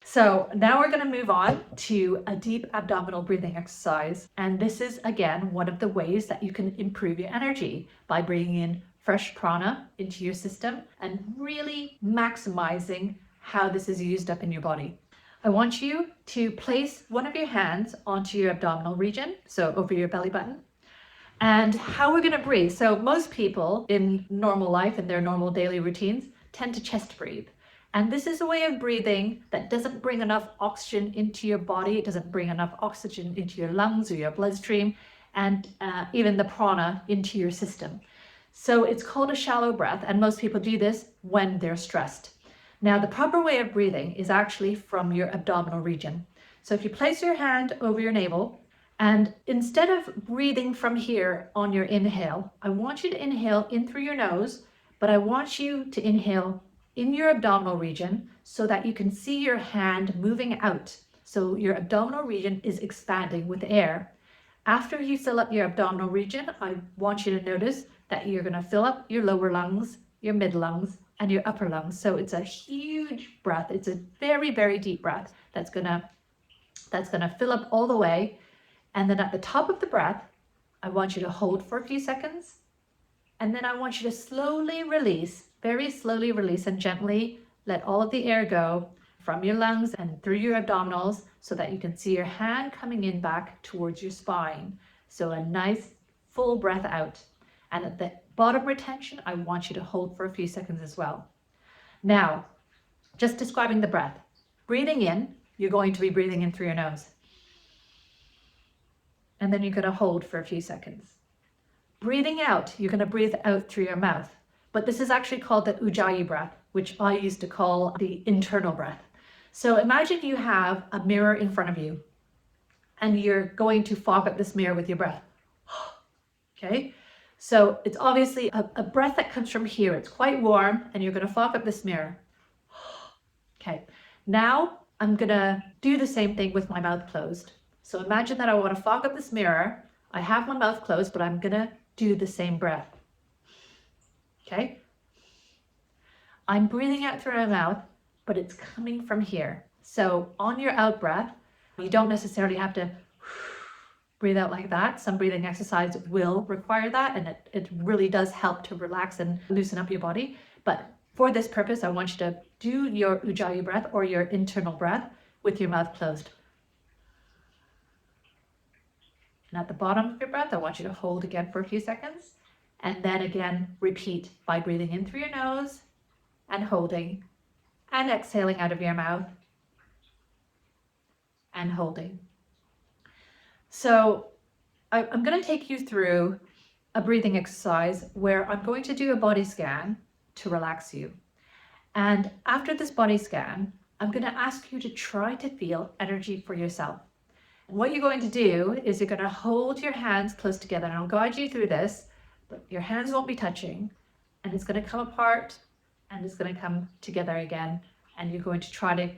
So now we're going to move on to a deep abdominal breathing exercise. And this is, again, one of the ways that you can improve your energy by bringing in fresh prana into your system and really maximizing how this is used up in your body. I want you to place one of your hands onto your abdominal region, so over your belly button. And how we're going to breathe. So most people in normal life, in their normal daily routines, tend to chest breathe. And this is a way of breathing that doesn't bring enough oxygen into your body. It doesn't bring enough oxygen into your lungs or your bloodstream, and even the prana into your system. So it's called a shallow breath, and most people do this when they're stressed. Now, the proper way of breathing is actually from your abdominal region. So if you place your hand over your navel, and instead of breathing from here on your inhale, I want you to inhale in through your nose, but I want you to inhale in your abdominal region so that you can see your hand moving out. So your abdominal region is expanding with air. After you fill up your abdominal region, I want you to notice that you're going to fill up your lower lungs, your mid lungs, and your upper lungs. So it's a huge breath. It's a very, very deep breath that's gonna fill up all the way. And then at the top of the breath, I want you to hold for a few seconds. And then I want you to slowly release, very slowly release and gently let all of the air go from your lungs and through your abdominals so that you can see your hand coming in back towards your spine. So a nice full breath out. And at the bottom retention, I want you to hold for a few seconds as well. Now, just describing the breath. Breathing in, you're going to be breathing in through your nose. And then you're going to hold for a few seconds. Breathing out, you're going to breathe out through your mouth. But this is actually called the Ujjayi breath, which I used to call the internal breath. So imagine you have a mirror in front of you and you're going to fog up this mirror with your breath. Okay, so it's obviously a breath that comes from here. It's quite warm and you're going to fog up this mirror. Okay, now I'm going to do the same thing with my mouth closed. So imagine that I want to fog up this mirror. I have my mouth closed, but I'm going to do the same breath. Okay? I'm breathing out through my mouth, but it's coming from here. So on your out breath, you don't necessarily have to breathe out like that. Some breathing exercise will require that, and it really does help to relax and loosen up your body. But for this purpose, I want you to do your Ujjayi breath or your internal breath with your mouth closed. And at the bottom of your breath, I want you to hold again for a few seconds. And then again, repeat by breathing in through your nose and holding and exhaling out of your mouth and holding. So I'm going to take you through a breathing exercise where I'm going to do a body scan to relax you. And after this body scan, I'm going to ask you to try to feel energy for yourself. What you're going to do is you're going to hold your hands close together, and I'll guide you through this, but your hands won't be touching, and it's going to come apart and it's going to come together again, and you're going to try to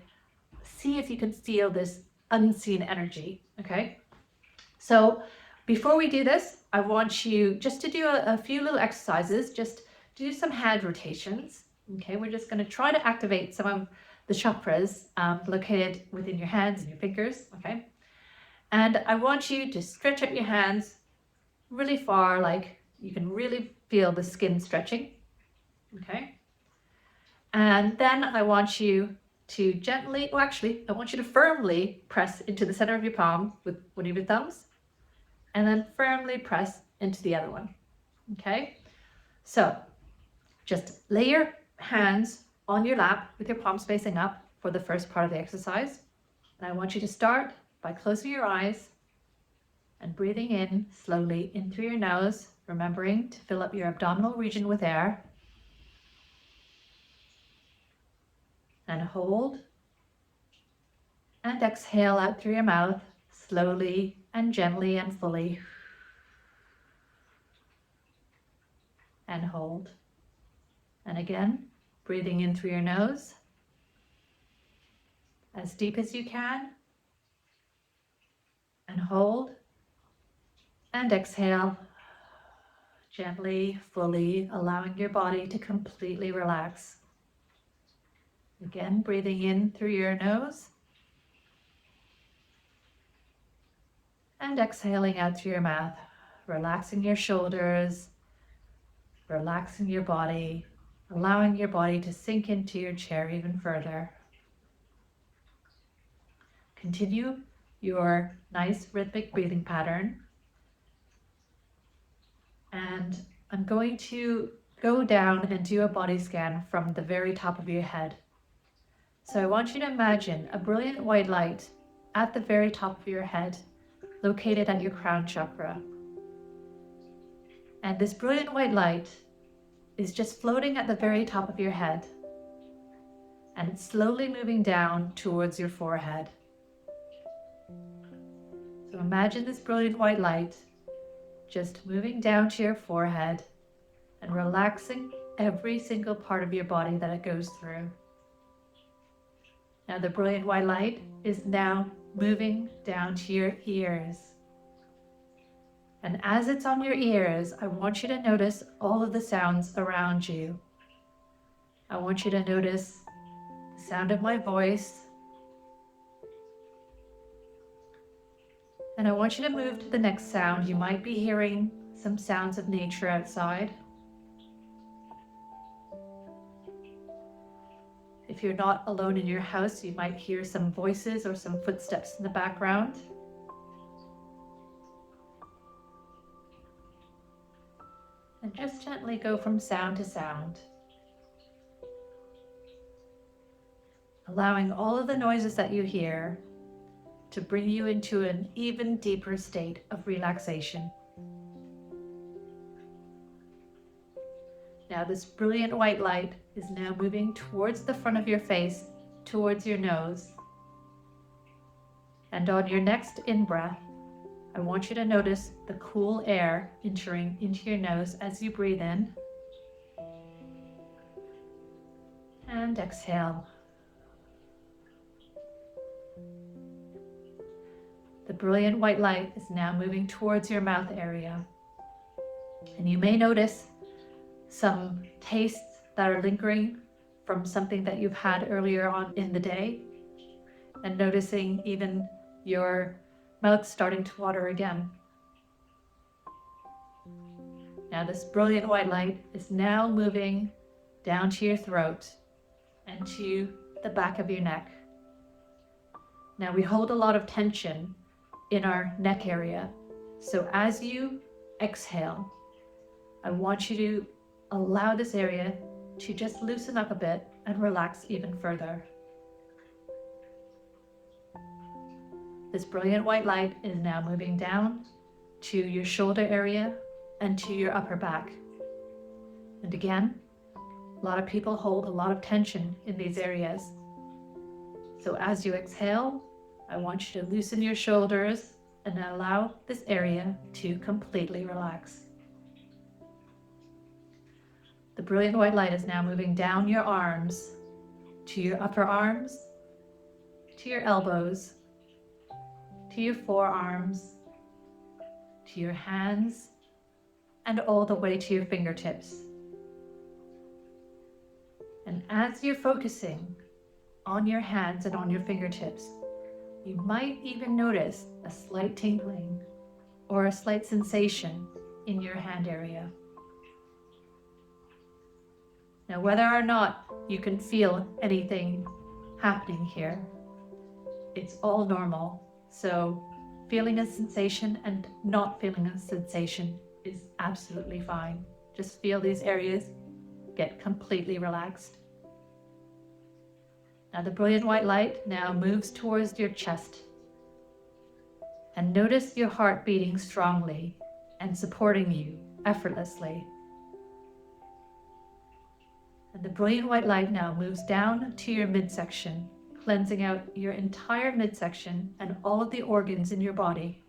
see if you can feel this unseen energy. Okay, so before we do this, I want you just to do a few little exercises, just do some hand rotations. Okay, we're just going to try to activate some of the chakras located within your hands and your fingers. Okay. And I want you to stretch out your hands really far, like you can really feel the skin stretching. Okay. And then I want you to gently, well, actually, I want you to firmly press into the center of your palm with one of your thumbs, and then firmly press into the other one. Okay. So just lay your hands on your lap with your palms facing up for the first part of the exercise. And I want you to start by closing your eyes and breathing in slowly in through your nose, remembering to fill up your abdominal region with air. And hold. And exhale out through your mouth, slowly and gently and fully. And hold. And again, breathing in through your nose, as deep as you can. And hold, and exhale, gently, fully, allowing your body to completely relax. Again, breathing in through your nose, And exhaling out through your mouth, relaxing your shoulders, relaxing your body, allowing your body to sink into your chair even further. Continue your nice rhythmic breathing pattern. And I'm going to go down and do a body scan from the very top of your head. So I want you to imagine a brilliant white light at the very top of your head, located at your crown chakra. And this brilliant white light is just floating at the very top of your head, and it's slowly moving down towards your forehead. So imagine this brilliant white light just moving down to your forehead and relaxing every single part of your body that it goes through. Now the brilliant white light is now moving down to your ears. And as it's on your ears, I want you to notice all of the sounds around you. I want you to notice the sound of my voice. And I want you to move to the next sound. You might be hearing some sounds of nature outside. If you're not alone in your house, you might hear some voices or some footsteps in the background. And just gently go from sound to sound, allowing all of the noises that you hear to bring you into an even deeper state of relaxation. Now this brilliant white light is now moving towards the front of your face, towards your nose. And on your next in-breath, I want you to notice the cool air entering into your nose as you breathe in. And exhale. The brilliant white light is now moving towards your mouth area. And you may notice some tastes that are lingering from something that you've had earlier on in the day, and noticing even your mouth starting to water again. Now this brilliant white light is now moving down to your throat and to the back of your neck. Now we hold a lot of tension in our neck area. So as you exhale, I want you to allow this area to just loosen up a bit and relax even further. This brilliant white light is now moving down to your shoulder area and to your upper back. And again, a lot of people hold a lot of tension in these areas. So as you exhale, I want you to loosen your shoulders and allow this area to completely relax. The brilliant white light is now moving down your arms, to your upper arms, to your elbows, to your forearms, to your hands, and all the way to your fingertips. And as you're focusing on your hands and on your fingertips, you might even notice a slight tingling or a slight sensation in your hand area. Now, whether or not you can feel anything happening here, it's all normal. So feeling a sensation and not feeling a sensation is absolutely fine. Just feel these areas get completely relaxed. Now the brilliant white light now moves towards your chest. And notice your heart beating strongly and supporting you effortlessly. And the brilliant white light now moves down to your midsection, cleansing out your entire midsection and all of the organs in your body.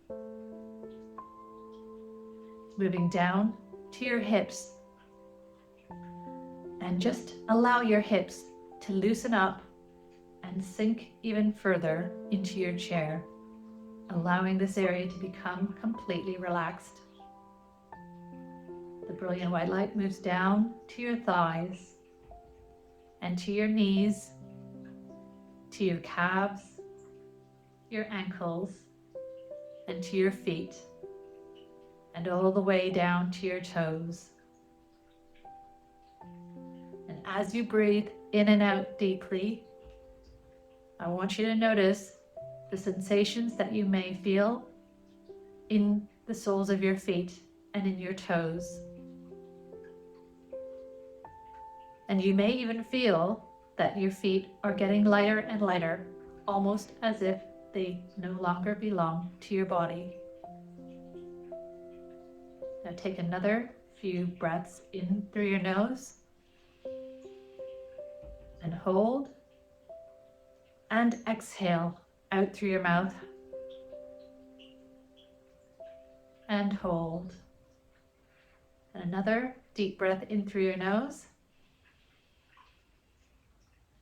Moving down to your hips. And just allow your hips to loosen up and sink even further into your chair, allowing this area to become completely relaxed. The brilliant white light moves down to your thighs and to your knees, to your calves, your ankles, and to your feet, and all the way down to your toes. And as you breathe in and out deeply, I want you to notice the sensations that you may feel in the soles of your feet and in your toes. And you may even feel that your feet are getting lighter and lighter, almost as if they no longer belong to your body. Now take another few breaths in through your nose and hold, and exhale out through your mouth and hold. And another deep breath in through your nose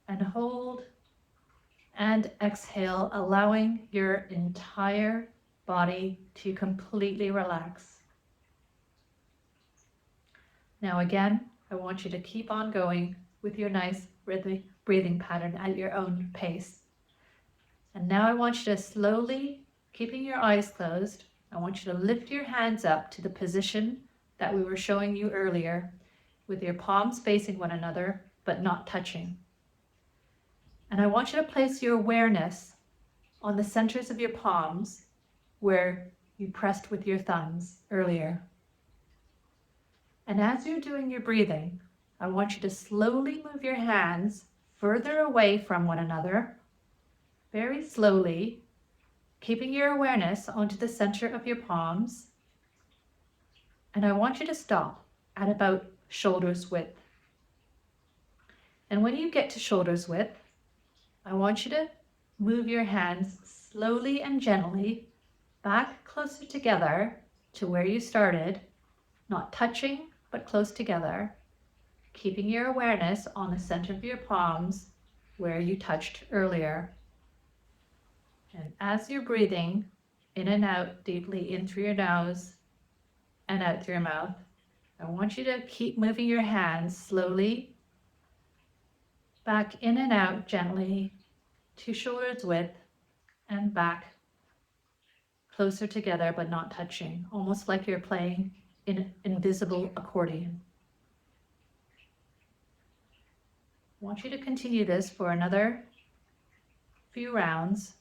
and hold, and exhale, allowing your entire body to completely relax. Now again, I want you to keep on going with your nice rhythmic breathing pattern at your own pace. And now I want you to slowly, keeping your eyes closed, I want you to lift your hands up to the position that we were showing you earlier, with your palms facing one another, but not touching. And I want you to place your awareness on the centers of your palms where you pressed with your thumbs earlier. And as you're doing your breathing, I want you to slowly move your hands further away from one another, very slowly, keeping your awareness onto the center of your palms. And I want you to stop at about shoulders width. And when you get to shoulders width, I want you to move your hands slowly and gently back closer together to where you started, not touching, but close together, keeping your awareness on the center of your palms where you touched earlier. And as you're breathing in and out deeply in through your nose and out through your mouth, I want you to keep moving your hands slowly back in and out gently to shoulders width and back closer together but not touching, almost like you're playing an invisible accordion. I want you to continue this for another few rounds,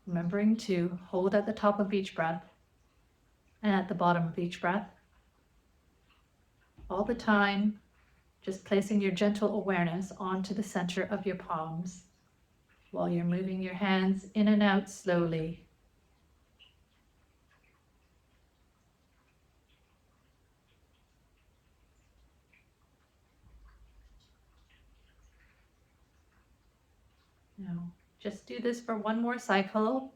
remembering to hold at the top of each breath and at the bottom of each breath. All the time, just placing your gentle awareness onto the center of your palms while you're moving your hands in and out slowly. Now, just do this for one more cycle,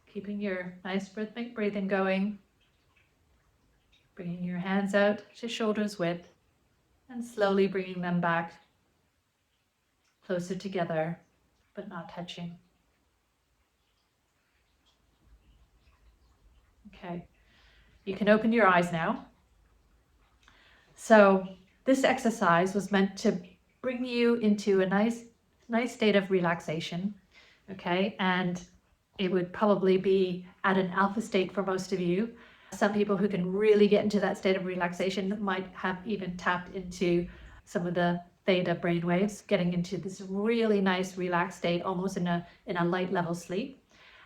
keeping your nice rhythmic breathing going, bringing your hands out to shoulders width and slowly bringing them back closer together, but not touching. Okay, you can open your eyes now. So this exercise was meant to bring you into a nice state of relaxation, okay? And it would probably be at an alpha state for most of you. Some people who can really get into that state of relaxation might have even tapped into some of the theta brainwaves, getting into this really nice relaxed state, almost in a light level sleep.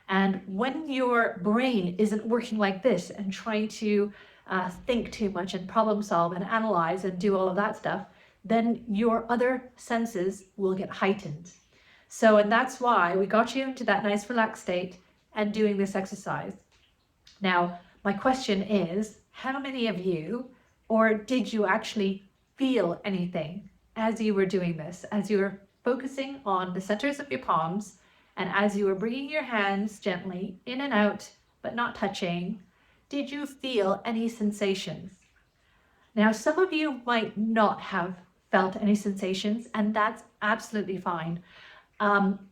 And when your brain isn't working like this and trying to think too much and problem solve and analyze and do all of that stuff, then your other senses will get heightened. So, and that's why we got you into that nice relaxed state and doing this exercise. Now, my question is, how many of you, or did you actually feel anything as you were doing this, as you were focusing on the centers of your palms, and as you were bringing your hands gently in and out, but not touching, did you feel any sensations? Now, some of you might not have felt any sensations, and that's absolutely fine.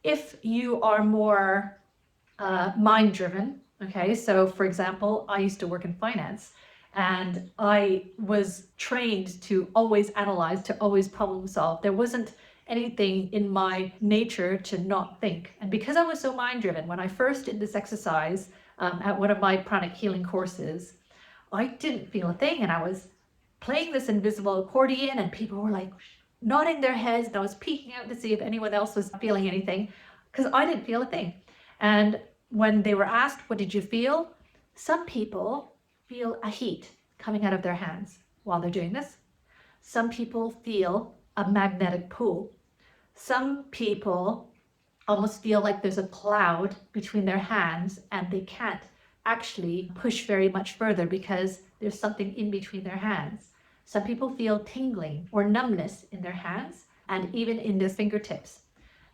If you are more mind-driven, okay, so for example, I used to work in finance, and I was trained to always analyze, to always problem solve. There wasn't anything in my nature to not think. And because I was so mind driven, when I first did this exercise at one of my pranic healing courses, I didn't feel a thing. And I was playing this invisible accordion and people were like nodding their heads, and I was peeking out to see if anyone else was feeling anything because I didn't feel a thing. And when they were asked, what did you feel? Some people feel a heat coming out of their hands while they're doing this. Some people feel a magnetic pull. Some people almost feel like there's a cloud between their hands and they can't actually push very much further because there's something in between their hands. Some people feel tingling or numbness in their hands and even in their fingertips.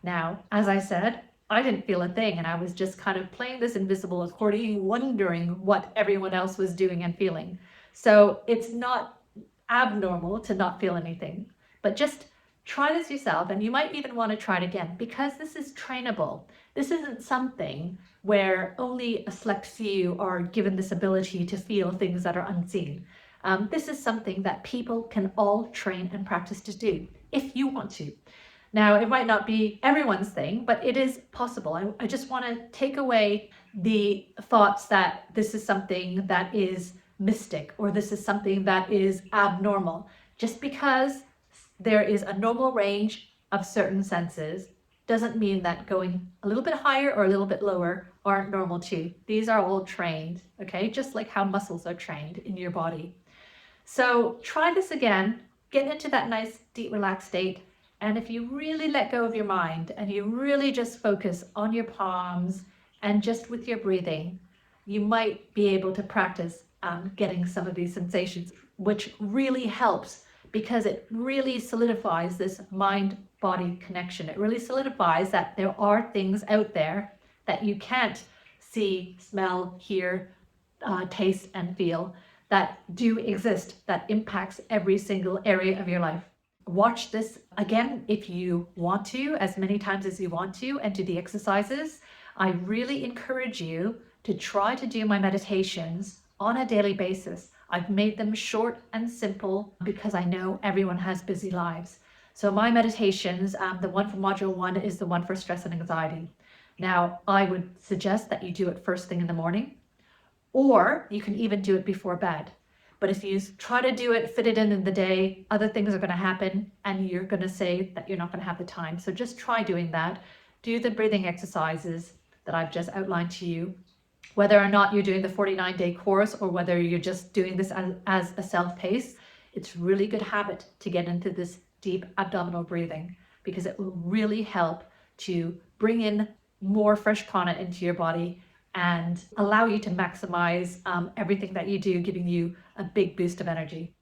Now, as I said, I didn't feel a thing, and I was just kind of playing this invisible accordion, wondering what everyone else was doing and feeling. So it's not abnormal to not feel anything, but just try this yourself, and you might even want to try it again because this is trainable. This isn't something where only a select few are given this ability to feel things that are unseen. This is something that people can all train and practice to do if you want to. Now, it might not be everyone's thing, but it is possible. I just want to take away the thoughts that this is something that is mystic or this is something that is abnormal. Just because there is a normal range of certain senses doesn't mean that going a little bit higher or a little bit lower aren't normal too. These are all trained, okay? Just like how muscles are trained in your body. So try this again, get into that nice deep relaxed state. And if you really let go of your mind and you really just focus on your palms and just with your breathing, you might be able to practice getting some of these sensations, which really helps because it really solidifies this mind-body connection. It really solidifies that there are things out there that you can't see, smell, hear, taste, and feel that do exist, that impacts every single area of your life. Watch this again if you want to, as many times as you want to, and do the exercises. I really encourage you to try to do my meditations on a daily basis. I've made them short and simple because I know everyone has busy lives. So my meditations, the one for module 1 is the one for stress and anxiety. Now, I would suggest that you do it first thing in the morning, or you can even do it before bed. But if you try to do it, fit it in the day, other things are going to happen and you're going to say that you're not going to have the time. So just try doing that. Do the breathing exercises that I've just outlined to you. Whether or not you're doing the 49-day course or whether you're just doing this as a self-pace, it's really good habit to get into this deep abdominal breathing because it will really help to bring in more fresh prana into your body and allow you to maximize everything that you do, giving you a big boost of energy.